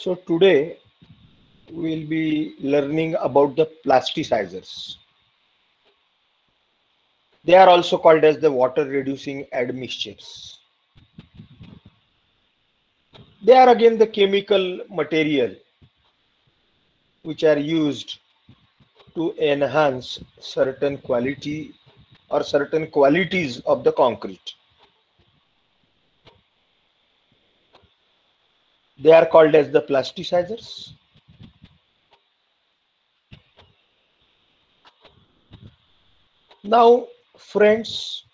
So today we'll be learning about the plasticizers. They are also called as the water reducing admixtures. They are again the chemical material which are used to enhance certain quality or certain qualities of the concrete. They are called as the plasticizers. Now, friends,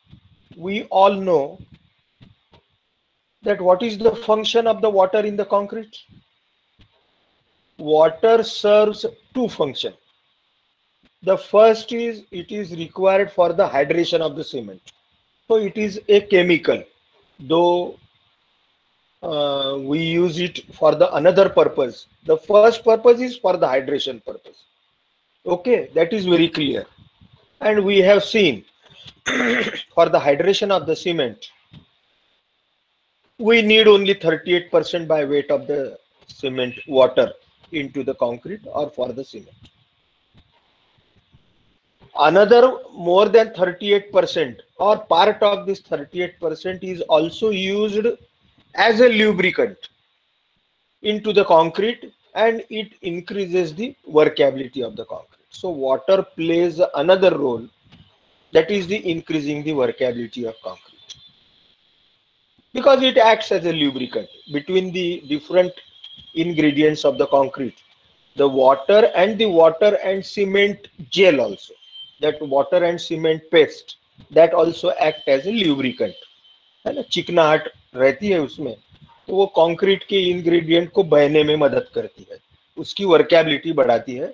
we all know that what is the function of the water in the concrete? Water serves two functions. The first is it is required for the hydration of the cement. So it is a chemical, though we use it for the another purpose. The first purpose is for the hydration purpose. Okay, that is very clear. And we have seen for the hydration of the cement, we need only 38% by weight of the cement water into the concrete or for the cement. Another more than 38% or part of this 38% is also used as a lubricant into the concrete, and it increases the workability of the concrete. So water plays another role, that is the increasing the workability of concrete, because it acts as a lubricant between the different ingredients of the concrete, the water and cement gel also, that water and cement paste, that also act as a lubricant, है ना, चिकनाहट रहती है उसमें, तो वो concrete के ingredient को बहने में मदद करती है, उसकी वर्केबिलिटी बढ़ाती है,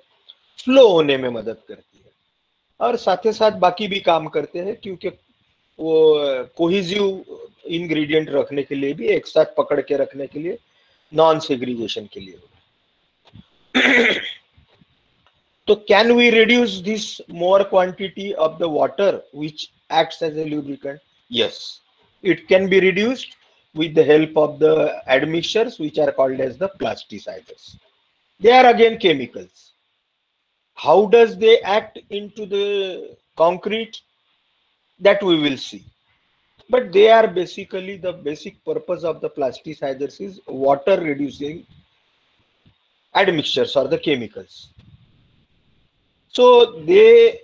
फ्लो होने में मदद करती है, और साथ ही साथ बाकी भी काम करते हैं, क्योंकि वो कोहिजिव इंग्रेडिएंट रखने के लिए भी, एक साथ पकड़ के रखने के लिए, नॉन सेग्रीगेशन के लिए. So can we reduce this more quantity of the water which acts as a lubricant? Yes, it can be reduced with the help of the admixtures which are called as the plasticizers. They are again chemicals. How does they act into the concrete? That we will see. But they are basically, the basic purpose of the plasticizers is water reducing admixtures or the chemicals. So they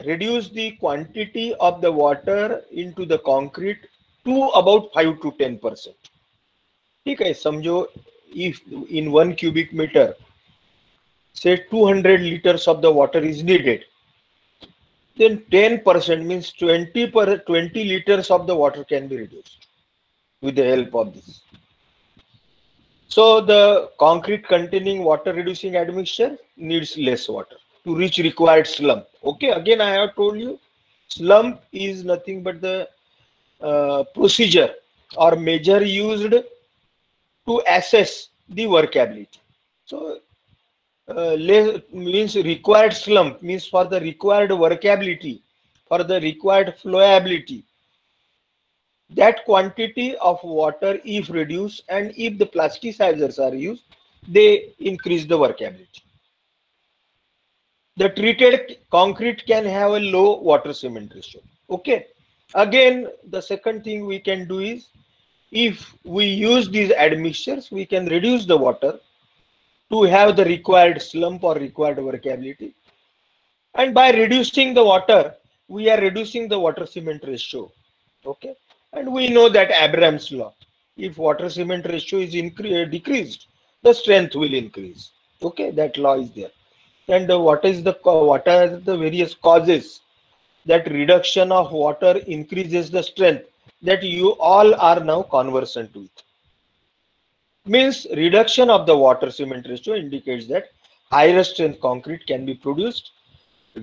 reduce the quantity of the water into the concrete to about 5 to 10%. ठीक है, समझो, if in 1 cubic meter, say 200 liters of the water is needed, then 10% means 20 liters of the water can be reduced with the help of this. So the concrete containing water reducing admixture needs less water to reach required slump. Okay, again I have told you, slump is nothing but the procedure or measure used to assess the workability. So means required slump means for the required workability, for the required flowability, that quantity of water if reduced, and if the plasticizers are used, they increase the workability. The treated concrete can have a low water cement ratio. Okay, again the second thing we can do is, if we use these admixtures, we can reduce the water to have the required slump or required workability, and by reducing the water, we are reducing the water cement ratio. Okay, and we know that Abraham's law, if water cement ratio is decreased, the strength will increase. Okay, that law is there. And what are the various causes that reduction of water increases the strength, that you all are now conversant with? Means reduction of the water cement ratio indicates that higher strength concrete can be produced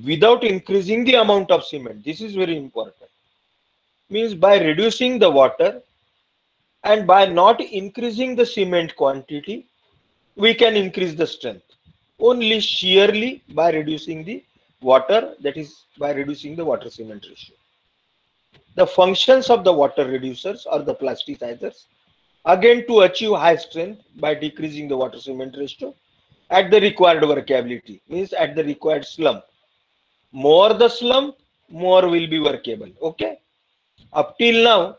without increasing the amount of cement. This is very important. Means by reducing the water and by not increasing the cement quantity, we can increase the strength only sheerly by reducing the water, that is by reducing the water cement ratio. The functions of the water reducers or the plasticizers: again to achieve high strength by decreasing the water cement ratio at the required workability, means at the required slump. More the slump, more will be workable. Okay. Up till now,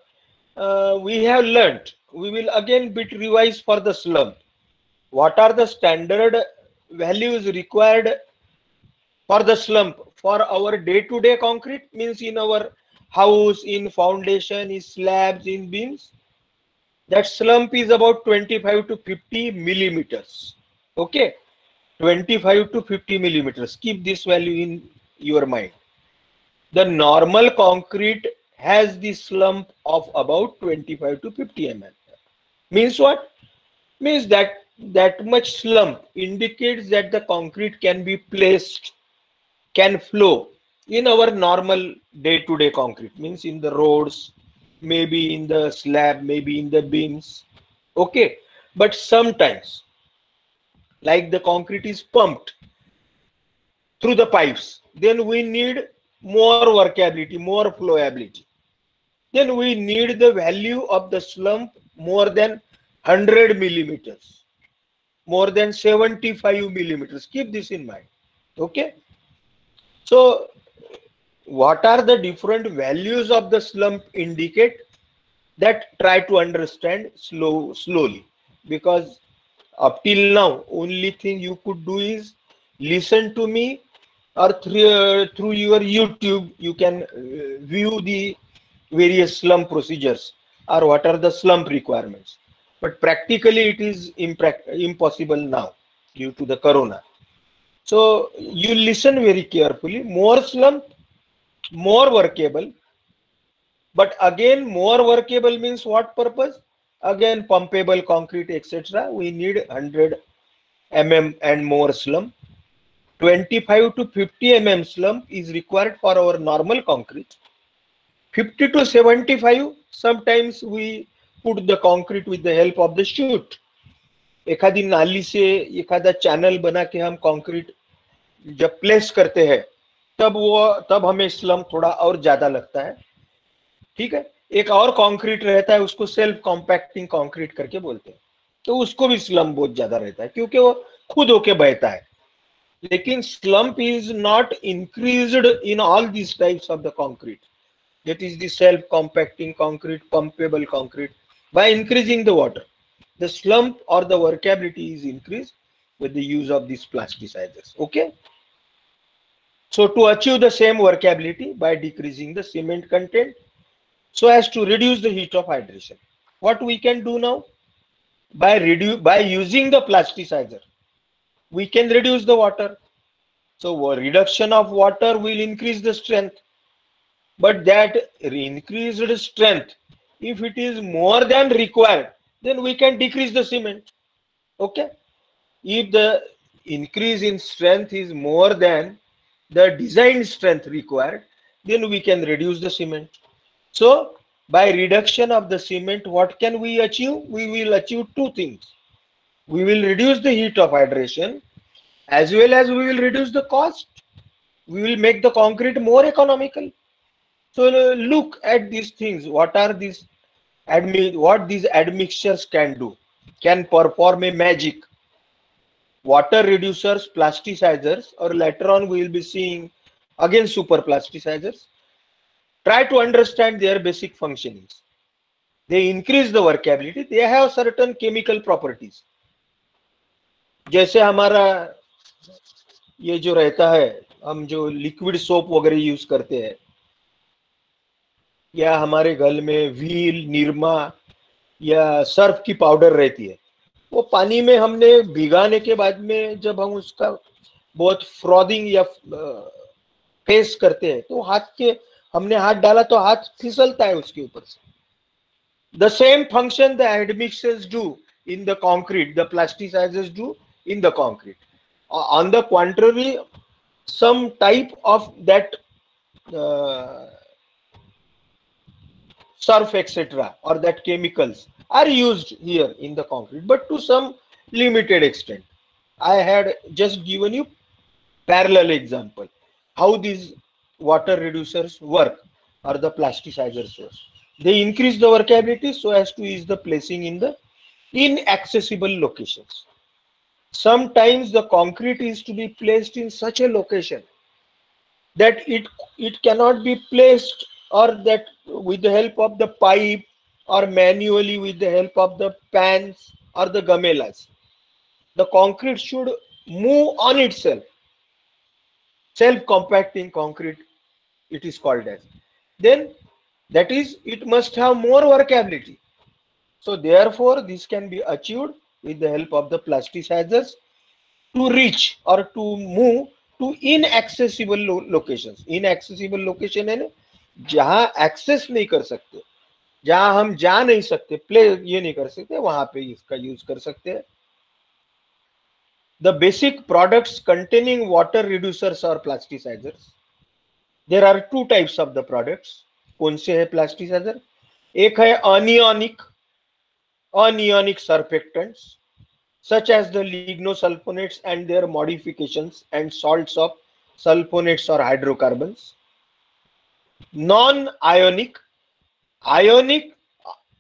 we have learnt. We will again bit revise for the slump. What are the standard values required for the slump for our day-to-day concrete, means in our house, in foundation, in slabs, in beams? That slump is about 25 to 50 millimeters. Okay, 25 to 50 millimeters. Keep this value in your mind. The normal concrete has the slump of about 25 to 50 mm. Means what? Means that much slump indicates that the concrete can be placed, can flow in our normal day-to-day concrete, means in the roads, maybe in the slab, maybe in the beams. Okay, but sometimes, like the concrete is pumped through the pipes, then we need more workability, more flowability. Then we need the value of the slump more than 100 millimeters, more than 75 millimeters. Keep this in mind. Okay. So what are the different values of the slump indicate? That try to understand slowly, because up till now only thing you could do is listen to me, or through your YouTube you can view the various slump procedures or what are the slump requirements. But practically it is impossible now due to the corona. So you listen very carefully. More slump, more workable. But again, more workable means what purpose? Again, pumpable concrete, etc. We need 100 mm and more slump. 25 to 50 mm slump is required for our normal concrete. 50 to 75, sometimes we put the concrete with the help of the chute. एखादी नाली से एखादा channel बना के हम concrete जब place करते हैं तब हमें स्लम्प थोड़ा और ज्यादा लगता है. ठीक है. एक और कंक्रीट रहता है, उसको सेल्फ कॉम्पैक्टिंग कंक्रीट करके बोलते हैं, तो उसको भी स्लम्प बहुत ज्यादा रहता है क्योंकि वो खुद होके बहता है. लेकिन slump is not increased in all these types of the concrete. That is the self-compacting concrete, pumpable concrete. By increasing the water, the slump or the workability is increased with the use of these plasticizers. Okay. So to achieve the same workability by decreasing the cement content, so as to reduce the heat of hydration, what we can do now? By using the plasticizer, we can reduce the water. So reduction of water will increase the strength. But that increased strength, if it is more than required, then we can decrease the cement. Okay. If the increase in strength is more than the design strength required, then we can reduce the cement. So by reduction of the cement, what can we achieve? We will achieve two things. We will reduce the heat of hydration, as well as we will reduce the cost. We will make the concrete more economical. So look at these things. What are these what these admixtures can do? Can perform a magic. Water reducers, plasticizers, or later on we will be seeing again super plasticizers. Try to understand their basic functionings. They increase the workability. They have certain chemical properties. जैसे हमारा ये जो रहता है, हम जो liquid soap वगैरह use करते हैं, या हमारे घर में व्हील, निरमा या सर्फ की पाउडर रहती है, वो पानी में हमने भिगाने के बाद में जब हम उसका बहुत फ्रॉदिंग या फेस करते हैं तो हमने हाथ डाला तो हाथ फिसलता है उसके ऊपर से. The same function the admixtures do in the concrete, the plasticizers do in the concrete. On the contrary, some type of that surf, etc., or that chemicals are used here in the concrete, but to some limited extent. I had just given you parallel example how these water reducers work or the plasticizers work. They increase the workability so as to ease the placing in the inaccessible locations. Sometimes the concrete is to be placed in such a location that it cannot be placed, or that with the help of the pipe, or manually with the help of the pans or the gamelas. The concrete should move on itself. Self-compacting concrete, it is called as. Then that is, it must have more workability. So therefore, this can be achieved with the help of the plasticizers to reach or to move to inaccessible locations. Inaccessible location है ना, जहाँ access नहीं कर सकते, जहाँ हम जा नहीं सकते, प्ले ये नहीं कर सकते, वहां पे इसका यूज कर सकते हैं. The basic products containing water reducers or plasticizers. There are two types of the products. कौन से है प्लास्टिसाइजर? एक है anionic surfactants such as the lignosulfonates and their modifications and salts of sulfonates or hydrocarbons. Non-ionic, ionic,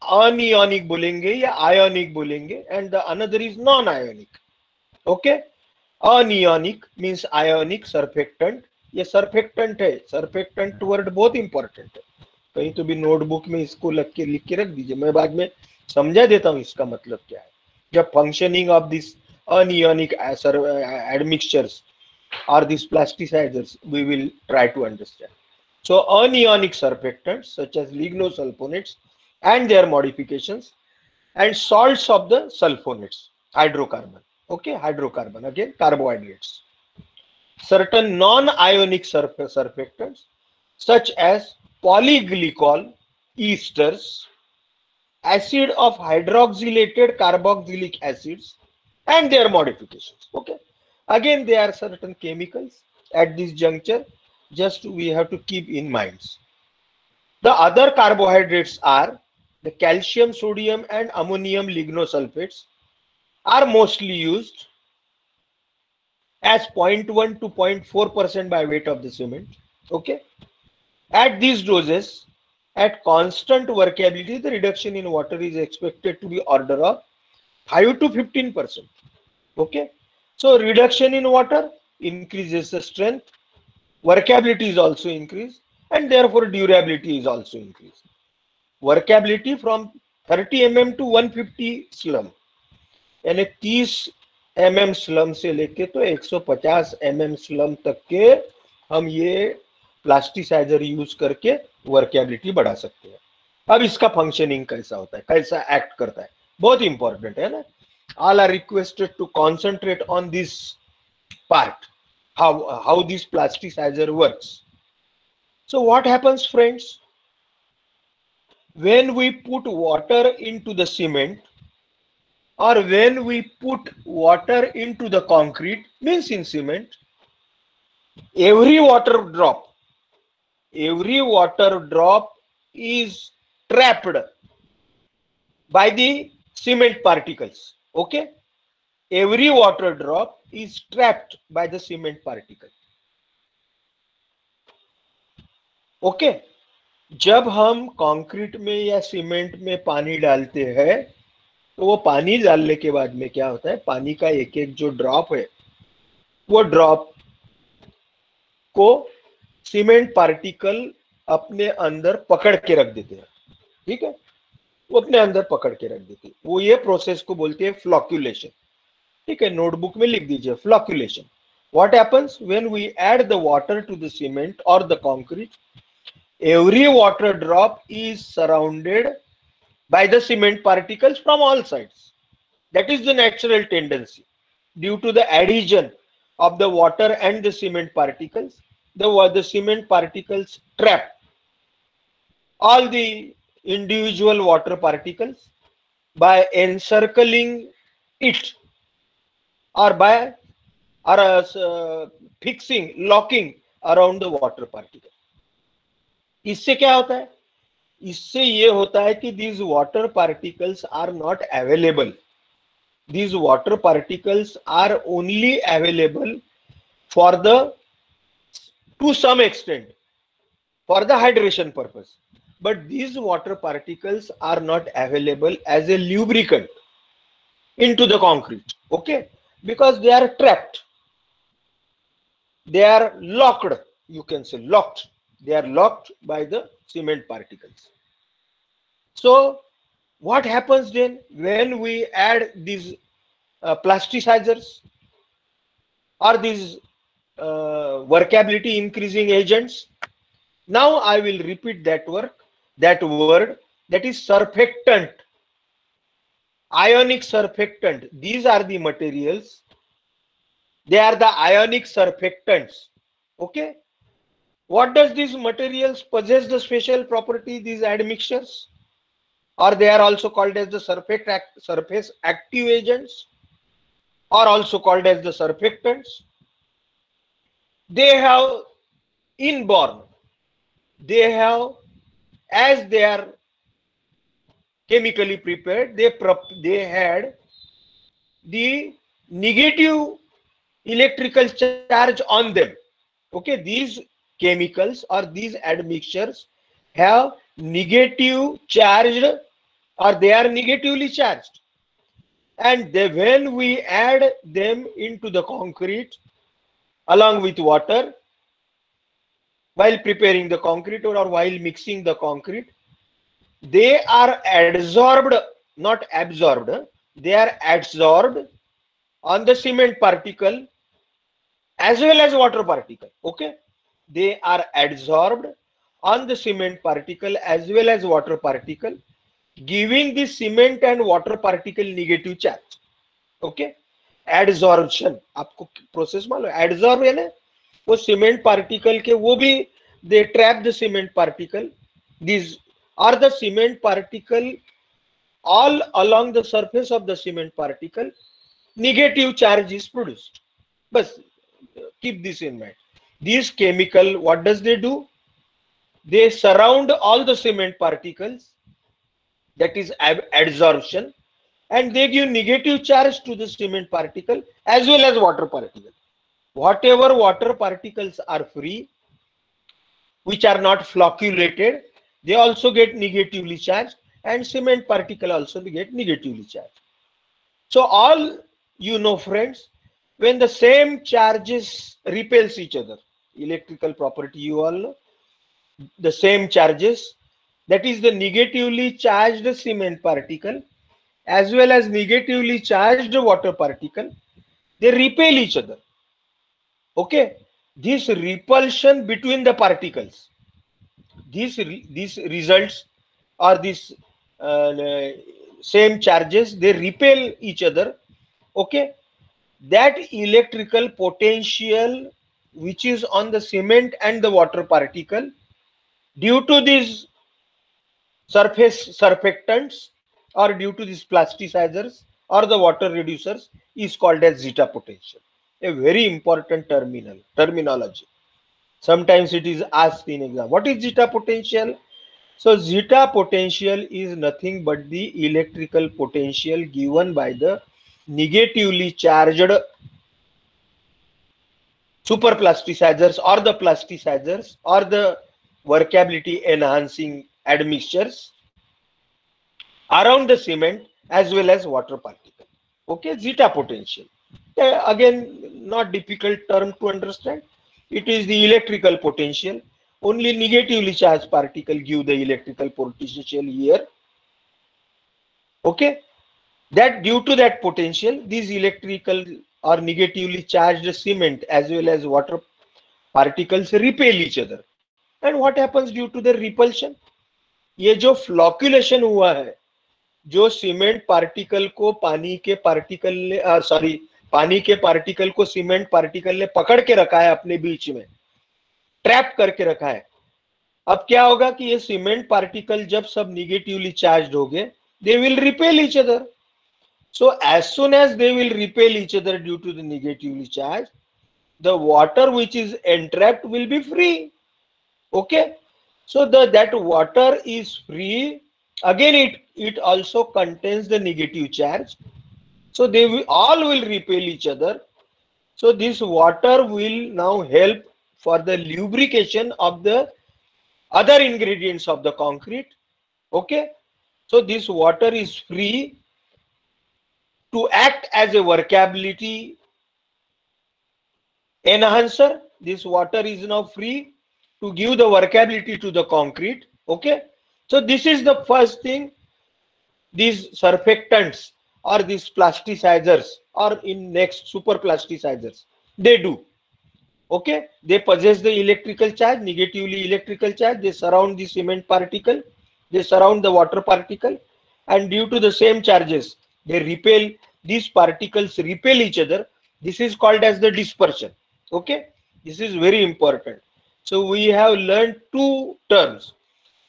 anionic बोलेंगे या ionic बोलेंगे, and the another is non-ionic. Okay, anionic means ionic surfactant. ये surfactant है, surfactant word बहुत important है, कहीं तो भी नोटबुक में इसको लिख के रख दीजिए, मैं बाद में समझा देता हूँ इसका मतलब क्या है. जब functioning of this anionic admixtures or these plasticizers we will try to understand. So anionic surfactants such as lignosulfonates and their modifications and salts of the sulfonates, hydrocarbon. Okay, hydrocarbon, again carbohydrates. Certain non-ionic surfactants such as polyglycol esters, acid of hydroxylated carboxylic acids and their modifications. Okay, again there are certain chemicals at this juncture, just we have to keep in mind. The other carbohydrates are the calcium, sodium and ammonium lignosulfates are mostly used as 0.1 to 0.4% by weight of the cement. Okay, at these doses, at constant workability, the reduction in water is expected to be order of 5 to 15%. Okay, so reduction in water increases the strength, workability is also increased, and therefore durability is also increased. Workability from 30 mm to 150 slum, यानी 30 mm slum से लेके तो 150 mm slum तक के हम ये plasticiser use करके workability बढ़ा सकते हैं. अब इसका फंक्शनिंग कैसा होता है, कैसा एक्ट करता है, बहुत इंपॉर्टेंट है ना. All are requested to concentrate on this part, how this plasticizer works. So what happens, friends, when we put water into the cement or when we put water into the concrete, means in cement, every water drop is trapped by the cement particles. Okay, every water drop is trapped by the cement particle. Okay, जब हम concrete में या cement में पानी डालते हैं तो वो पानी डालने के बाद में क्या होता है, पानी का एक एक जो ड्रॉप है वो ड्रॉप को सीमेंट पार्टिकल अपने अंदर पकड़ के रख देते हैं. ठीक है, वो अपने अंदर पकड़ के रख देते हैं. वो ये प्रोसेस को बोलते हैं फ्लॉक्यूलेशन. ठीक है, नोटबुक में लिख दीजिए flocculation. What happens when we add the water to the cement और the concrete, every water drop is surrounded by the cement particles from all sides. That is the natural tendency. Due to the adhesion of the water and the cement particles, the cement particles trap all the individual water particles by encircling it or by fixing, locking around the water particle. इससे क्या होता है, इससे ये होता है कि these water particles are not available. These water particles are only available for the, to some extent, for the hydration purpose. but these water particles are not available as a lubricant into the concrete, okay, because they are trapped, they are locked, you can say locked, they are locked by the cement particles. So what happens then when we add these plasticizers or these workability increasing agents? Now I will repeat that word, that is surfactant, ionic surfactant. These are the materials, they are the ionic surfactants, okay. What does these materials possess the special property, these admixtures, or they are also called as the surface active agents, or also called as the surfactants. They have inborn, they have, as they are chemically prepared, they had the negative electrical charge on them, okay. These chemicals or these admixtures have negative charged, or they are negatively charged, and when we add them into the concrete along with water while preparing the concrete or while mixing the concrete, they are adsorbed, not absorbed, they are adsorbed on the cement particle as well as water particle, okay. They are adsorbed on the cement particle as well as water particle, giving the cement and water particle negative charge, okay. Adsorption, आपको process मालूम है, adsorb है ना, वो cement particle के, वो भी they trap the cement particle, these are the cement particle all along the surface of the cement particle, negative charge is produced. But keep this in mind. These chemical, what does they do? They surround all the cement particles, that is adsorption, and they give negative charge to the cement particle as well as water particle. Whatever water particles are free, which are not flocculated, they also get negatively charged, and cement particle also get negatively charged. So all you know, friends, when the same charges repels each other, electrical property you all know, the same charges, that is the negatively charged cement particle as well as negatively charged water particle, they repel each other, okay. This repulsion between the particles, these results, or these same charges, they repel each other, okay. That electrical potential which is on the cement and the water particle due to these surface surfactants or due to these plasticizers or the water reducers is called as zeta potential. A very important terminology. Sometimes it is asked in exam, what is zeta potential? So zeta potential is nothing but the electrical potential given by the negatively charged superplasticizers or the plasticizers or the workability enhancing admixtures around the cement as well as water particle, okay. Zeta potential, again, not difficult term to understand. It is the electrical potential, only negatively charged particle give the electrical potential here, okay. That due to that potential, these electrical or negatively charged cement as well as water particles repel each other. And what happens due to the repulsion? ये जो फ्लॉक्यूलेशन हुआ है, जो cement particle को पानी के particle ने पानी के पार्टिकल को सीमेंट पार्टिकल ने पकड़ के रखा है, अपने बीच में ट्रैप करके रखा है. अब क्या होगा कि ये सीमेंट पार्टिकल जब सब निगेटिवली चार्ज्ड हो गए, they will repel each other. So as soon as they will repel each other due to the negatively charged, the water which is entrapped will be free, okay. So that water is free. Again, it also contains the negative charge. So they all will repel each other. So this water will now help for the lubrication of the other ingredients of the concrete. Okay, so this water is free to act as a workability enhancer. This water is now free to give the workability to the concrete. Okay, so this is the first thing these surfactants or these plasticizers, or in next super plasticizers, they do. Okay, they possess the electrical charge, negatively electrical charge. They surround the cement particle, they surround the water particle, and due to the same charges, they repel. These particles repel each other. This is called as the dispersion. Okay, this is very important. So we have learned two terms.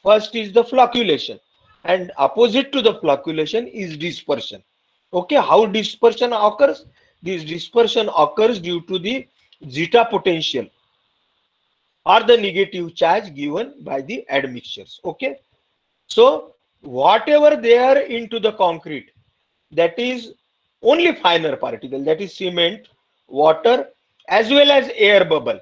First is the flocculation, and opposite to the flocculation is dispersion. Okay, how dispersion occurs? This dispersion occurs due to the zeta potential or the negative charge given by the admixtures. Okay, so whatever they are into the concrete, that is only finer particle, that is cement, water, as well as air bubble,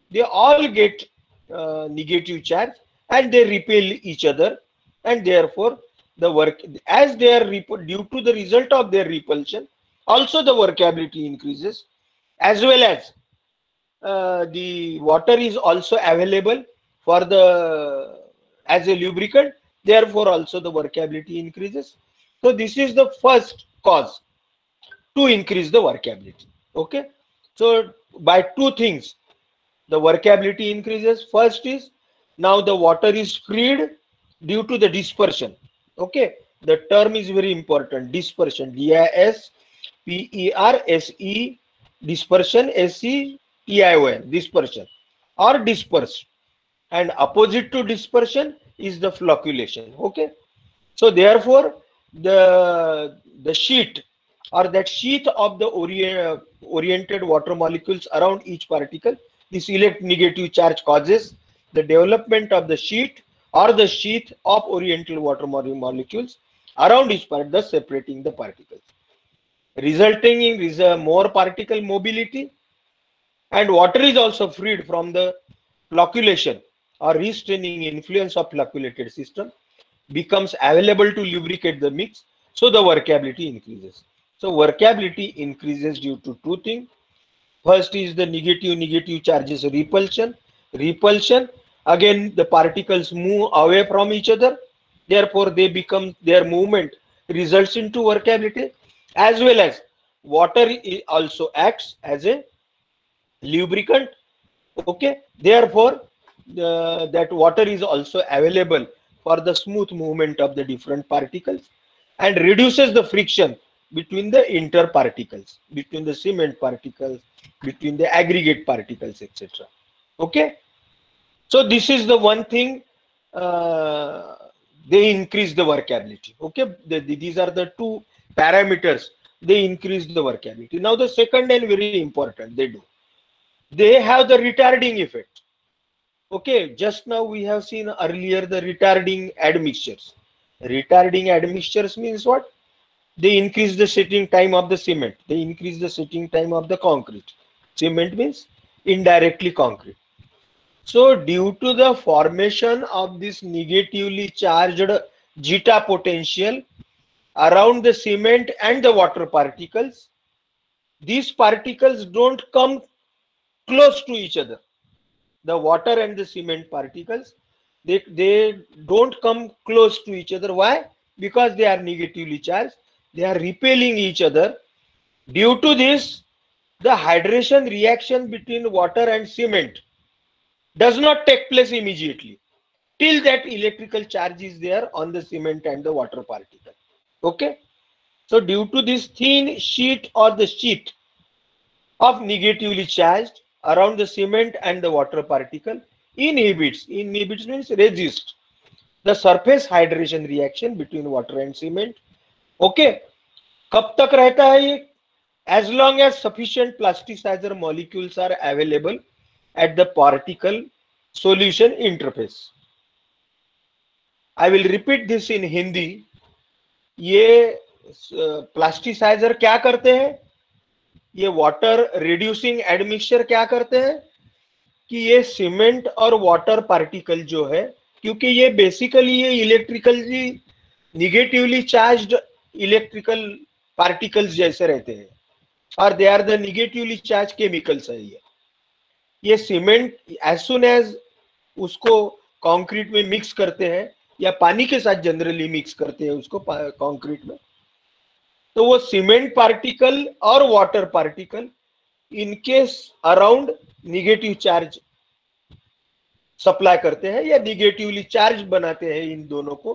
they all get negative charge and they repel each other, and therefore the work, as they are due to the result of their repulsion, also the workability increases, as well as the water is also available for the as a lubricant, therefore also the workability increases. So this is the first cause to increase the workability. Okay, so by two things the workability increases. First is, now the water is freed due to the dispersion. Okay, the term is very important, dispersion, DISPERSE, dispersion, SETION, dispersion or dispersed, and opposite to dispersion is the flocculation. Okay, so therefore the sheet or that sheath of the oriented water molecules around each particle, this negative charge causes the development of the sheet or the sheath of oriented water molecules around each part, thus separating the particles, resulting in more particle mobility, and water is also freed from the flocculation or restraining influence of flocculated system, becomes available to lubricate the mix, so the workability increases. So workability increases due to two things. First is the negative charges repulsion. Repulsion, again the particles move away from each other, therefore they become, their movement results into workability, as well as water also acts as a lubricant. Okay, therefore that water is also available for the smooth movement of the different particles and reduces the friction between the interparticles, between the cement particles, between the aggregate particles, etc. Okay, so this is the one thing, they increase the workability. Okay, these are the two parameters, they increase the workability. Now the second and very important, they have the retarding effect. Okay, just now we have seen earlier the retarding admixtures. Retarding admixtures means what? They increase the setting time of the cement. They increase the setting time of the concrete. Cement means indirectly concrete. So due to the formation of this negatively charged zeta potential around the cement and the water particles, these particles don't come close to each other. The water and the cement particles, they don't come close to each other. Why? Because they are negatively charged, they are repelling each other. Due to this, the hydration reaction between water and cement does not take place immediately till that electrical charge is there on the cement and the water particle. Okay, so due to this thin sheet or the sheet of negatively charged around the cement and the water particle, inhibits means resist the surface hydration reaction between water and cement. Okay, कब तक रहता है ये? As long as sufficient plasticizer molecules are available at the particle solution interface. I will repeat this in Hindi. ये plasticiser क्या करते हैं? ये वाटर रिड्यूसिंग एडमिक्सचर क्या करते हैं कि ये सीमेंट और वाटर पार्टिकल जो है क्योंकि ये बेसिकली ये electrically negatively charged electrical particles जैसे रहते हैं, और they are the negatively charge chemicals है। ये सीमेंट एज सुन एज उसको कंक्रीट में मिक्स करते हैं या पानी के साथ जनरली मिक्स करते हैं उसको कंक्रीट में, तो वो सीमेंट पार्टिकल और वाटर पार्टिकल इनके अराउंड निगेटिव चार्ज सप्लाई करते हैं या निगेटिवली चार्ज बनाते हैं इन दोनों को,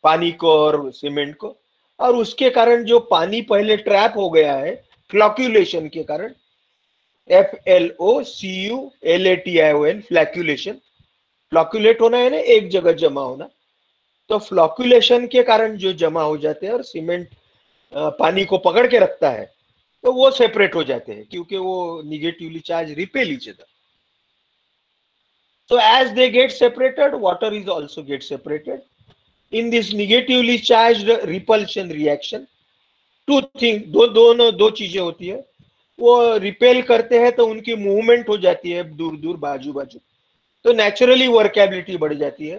पानी को और सीमेंट को। और उसके कारण जो पानी पहले ट्रैप हो गया है फ्लैक्यूलेशन के कारण, FLOCULATION, फ्लैक्यूलेशन, फ्लॉक्यूलेट होना है ना, एक जगह जमा होना, तो फ्लॉक्यूलेशन के कारण जो जमा हो जाते हैं और सीमेंट पानी को पकड़ के रखता है, तो वो सेपरेट हो जाते हैं क्योंकि वो negatively charge repel each other. So as they get separated, water is also get separated. In this negatively charged repulsion reaction, दो चीजें होती है, वो रिपेल करते हैं तो उनकी मूवमेंट हो जाती है दूर दूर बाजू बाजू, तो नेचुरली वर्केबिलिटी बढ़ जाती है,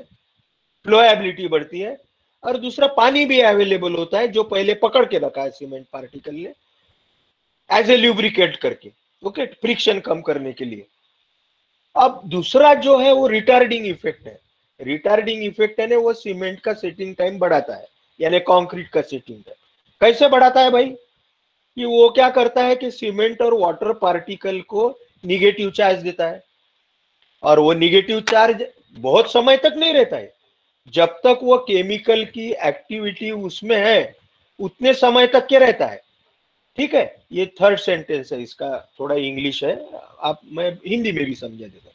फ्लोएबिलिटी बढ़ती है, और दूसरा पानी भी अवेलेबल होता है जो पहले पकड़ के रखा है सीमेंट पार्टिकल ने एज ए ल्यूब्रिकेट करके, ओके, फ्रिक्शन कम करने के लिए। अब दूसरा जो है वो रिटार्डिंग इफेक्ट है। रिटार्डिंग इफेक्ट है ना, वो सीमेंट का सेटिंग टाइम बढ़ाता है, यानी कंक्रीट का सेटिंग टाइम। कैसे बढ़ाता है भाई? कि वो क्या करता है कि सीमेंट और वाटर पार्टिकल को निगेटिव चार्ज देता है, और वो निगेटिव चार्ज बहुत समय तक नहीं रहता है, जब तक वो केमिकल की एक्टिविटी उसमें है उतने समय तक क्या रहता है। ठीक है, ये थर्ड सेंटेंस है, इसका थोड़ा इंग्लिश है, आप मैं हिंदी में भी समझा देता हूं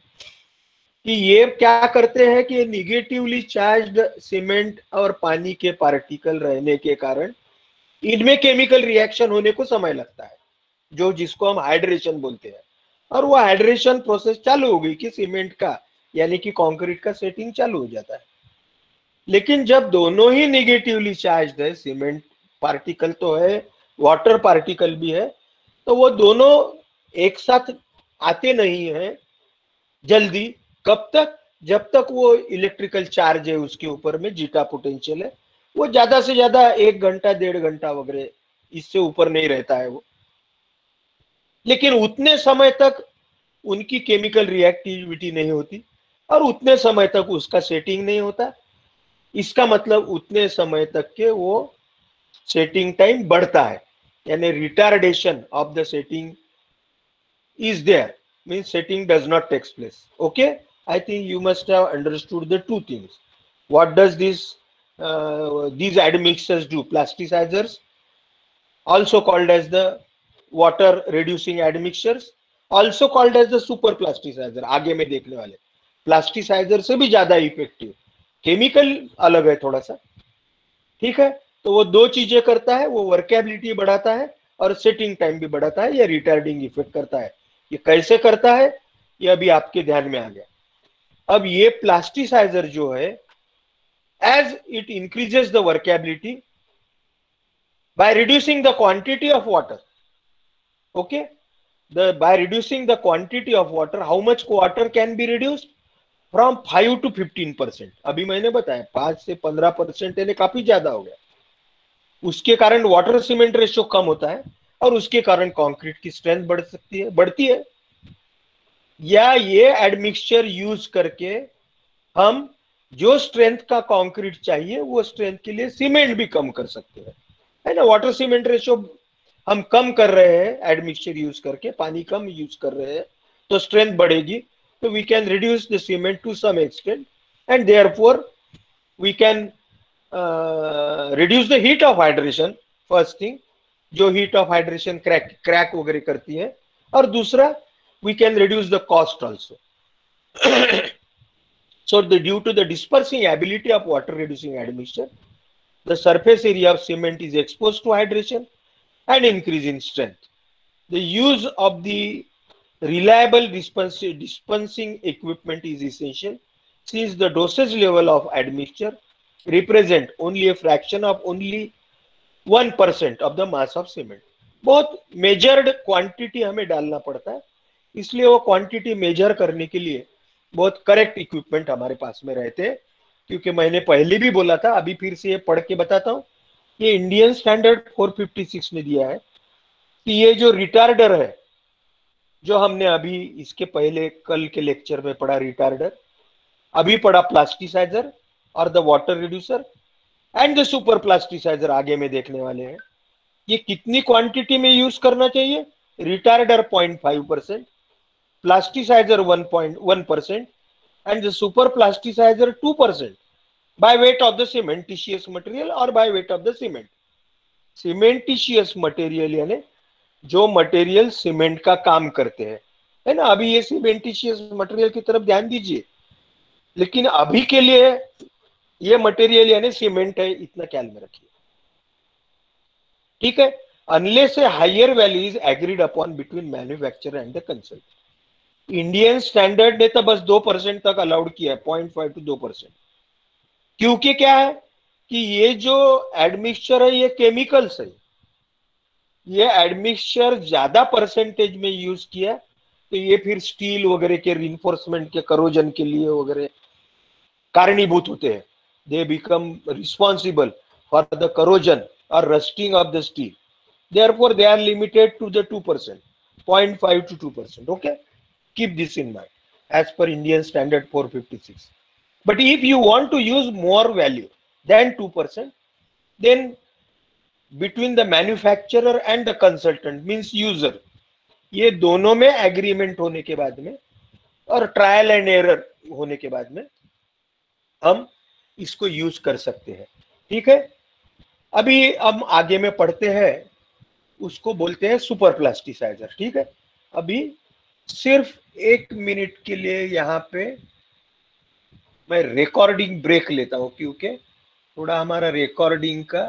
कि ये क्या करते हैं कि निगेटिवली चार्ज्ड सीमेंट और पानी के पार्टिकल रहने के कारण इनमें केमिकल रिएक्शन होने को समय लगता है, जो जिसको हम हाइड्रेशन बोलते हैं, और वो हाइड्रेशन प्रोसेस चालू हो गई कि सीमेंट का यानी कि कंक्रीट का सेटिंग चालू हो जाता है। लेकिन जब दोनों ही निगेटिवली चार्ज्ड है, सीमेंट पार्टिकल तो है, वाटर पार्टिकल भी है, तो वो दोनों एक साथ आते नहीं है जल्दी। कब तक? जब तक वो इलेक्ट्रिकल चार्ज है उसके ऊपर में, जीटा पोटेंशियल है, वो ज्यादा से ज्यादा 1 घंटा 1.5 घंटा वगैरह, इससे ऊपर नहीं रहता है वो। लेकिन उतने समय तक उनकी केमिकल रिएक्टिविटी नहीं होती और उतने समय तक उसका सेटिंग नहीं होता। इसका मतलब उतने समय तक के वो सेटिंग टाइम बढ़ता है, यानी retardation of the setting is there, means setting does not take place. Okay, I think you must have understood the two things. What does these admixtures do? Plasticizers, also called as the water reducing admixtures, also called as the super plasticizer, आगे में देखने वाले plasticiser से भी ज्यादा effective, chemical अलग है थोड़ा सा। ठीक है, तो वो दो चीजें करता है, वो वर्केबिलिटी बढ़ाता है और सेटिंग टाइम भी बढ़ाता है, या रिटार्डिंग इफेक्ट करता है। ये कैसे करता है ये अभी आपके ध्यान में आ गया। अब ये प्लास्टिसाइजर जो है, as it increases the workability by reducing the quantity of water, okay, by reducing the quantity of water, how much water can be reduced? From 5 to 15%। अभी मैंने बताया 5 से 15% यानी काफी ज्यादा हो गया। उसके कारण वाटर सीमेंट रेशियो कम होता है और उसके कारण कंक्रीट की स्ट्रेंथ बढ़ती है। या ये एडमिक्सचर यूज करके हम जो स्ट्रेंथ का कंक्रीट चाहिए वो स्ट्रेंथ के लिए सीमेंट भी कम कर सकते हैं, है ना। वाटर सीमेंट रेशियो हम कम कर रहे हैं एडमिक्सचर यूज करके, पानी कम यूज कर रहे हैं तो स्ट्रेंथ बढ़ेगी, तो we can reduce the cement to some extent and therefore we can reduce the heat of hydration. First thing, जो हीट ऑफ हाइड्रेशन क्रैक वगैरह करती है, और दूसरा we can reduce the cost also. So due to the dispersing ability of water reducing admixture, the surface area of cement is exposed to hydration and increase in strength. The use of the reliable dispensing equipment is essential, since the dosage level of admixture represent only a fraction of only 1% of the mass of cement. बहुत measured quantity हमें डालना पड़ता है, इसलिए वो quantity major करने के लिए बहुत करेक्ट इक्विपमेंट हमारे पास में रहते हैं, क्योंकि मैंने पहले भी बोला था, अभी फिर से ये पढ़ के बताता हूँ। ये इंडियन स्टैंडर्ड 456 में दिया है कि ये जो रिटार्डर है, जो हमने अभी इसके पहले कल के लेक्चर में पढ़ा रिटार्डर, अभी पढ़ा प्लास्टिसाइजर और the water reducer and the super plasticizer आगे में देखने वाले हैं। ये कितनी क्वांटिटी में यूज करना चाहिए? Retarder 0.5%, plasticizer 1.1% and the super plasticizer 2% by weight of the cementitious material or by weight of the cement. Cementitious material यानी जो मटेरियल सीमेंट का काम करते हैं, है ना। अभी ये सीमेंटिशियस मटेरियल की तरफ ध्यान दीजिए, लेकिन अभी के लिए ये मटेरियल यानी सीमेंट है, इतना ख्याल में रखिए, ठीक है। Unless a higher value is agreed upon between manufacturer and the consultant. Indian standard ने तो बस 2% तक अलाउड किया है, 0.5 to 2%, क्योंकि क्या है कि ये जो एडमिक्सचर है ये केमिकल्स है। ये एडमिक्सचर ज्यादा परसेंटेज में यूज किया तो ये फिर स्टील वगैरह के रिइंफोर्समेंट के करोजन के लिए वगैरह कारणीभूत होते हैं। They become responsible for the corrosion और rusting of the steel, therefore they are limited to the 2%, 0.5 to 2%. Okay, keep this in mind as per Indian standard 456. But if you want to use more value than 2%, then between the manufacturer and the consultant means user, ये दोनों में agreement होने के बाद में और trial and error होने के बाद में हम इसको यूज कर सकते हैं, ठीक है। अभी हम आगे में पढ़ते हैं, उसको बोलते हैं सुपर प्लास्टिसाइजर, ठीक है। अभी सिर्फ 1 मिनट के लिए यहाँ पे मैं रिकॉर्डिंग ब्रेक लेता हूँ, क्योंकि थोड़ा हमारा रिकॉर्डिंग का